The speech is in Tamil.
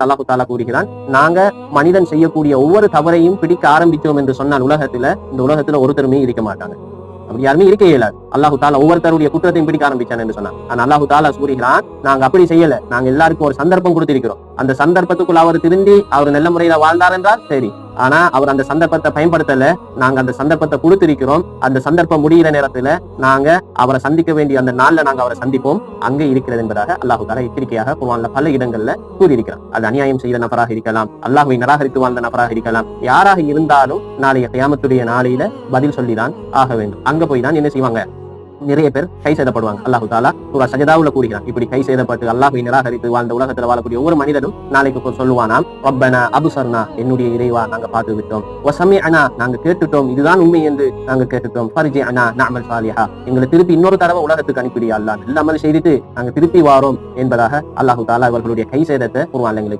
அல்லாஹு தாலா கூறுகிறான், நாங்க மனிதன் செய்யக்கூடிய ஒவ்வொரு தவறையும் பிடிக்க ஆரம்பிச்சோம் என்று சொன்னால் இந்த உலகத்துல ஒருத்தருமே இருக்க மாட்டாங்க. அப்படி யாருமே இருக்க இயலாது. அல்லாஹு தாலா ஒவ்வொருத்தருடைய குற்றத்தையும் பிடிக்க ஆரம்பிச்சான் என்று சொன்னான். ஆனா அல்லாஹு தாலா கூறுகிறான், நாங்க அப்படி செய்யல. நாங்க எல்லாருக்கும் ஒரு சந்தர்ப்பம் கொடுத்திருக்கிறோம். அந்த சந்தர்ப்பத்துக்குள்ள அவர் திருந்தி அவர் நல்ல முறையில வாழ்ந்தார் என்றால் சரி. ஆனா அவர் அந்த சந்தர்ப்பத்தை பயன்படுத்தல. நாங்க அந்த சந்தர்ப்பத்தை கொடுத்திருக்கிறோம். அந்த சந்தர்ப்பம் முடிகிற நேரத்துல நாங்க அவரை சந்திக்க வேண்டிய அந்த நாள்ல நாங்க அவரை சந்திப்போம், அங்கே இருக்கிறது என்பதாக அல்லாஹு தாலா எச்சரிக்கையாக குர்ஆன்ல பல இடங்கள்ல கூறியிருக்கிறான். அது அநியாயம் செய்த நபராக இருக்கலாம், அல்லாஹ்வை நிராகரித்து வாழ்ந்த நபராக இருக்கலாம், யாராக இருந்தாலும் நாளைய கியாமத்துடைய நாளையில பதில் சொல்லிதான் ஆக வேண்டும். அங்க போய் தான் என்ன செய்வாங்க, நிறைய பேர் கை செய்தப்படுவாங்க. அல்லாஹு தாலா சூரா சஜதாவுல கூறுகிறான், இப்படி கை செய்தப்பட்டு அல்லாஹ்வை நிராகரித்து வாழ்ந்த உலகத்துல வாழக்கூடிய ஒவ்வொரு மனிதனும் நாளைக்கு சொல்லுவானாம், ரப்பனா அபுசர்னா, என்னுடைய இறைவா நாங்க பார்த்து விட்டோம், வசமிஅனா, நாங்க கேட்டுட்டோம், இதுதான் உண்மை என்று நாங்க கேட்டுட்டோம், ஃபர்ஜிஅனா நஅமல் சாலிஹா, எங்களை திருப்பி இன்னொரு தடவை உலகத்துக்கு அனுப்பிடியா அல்லாஹ், நல்ல அமல் செய்துட்டு நாங்க திருப்பி வாரோம் என்பதாக அல்லாஹு தாலா இவர்களுடைய கை சேதத்தை குர்ஆன்ல எங்களுக்கு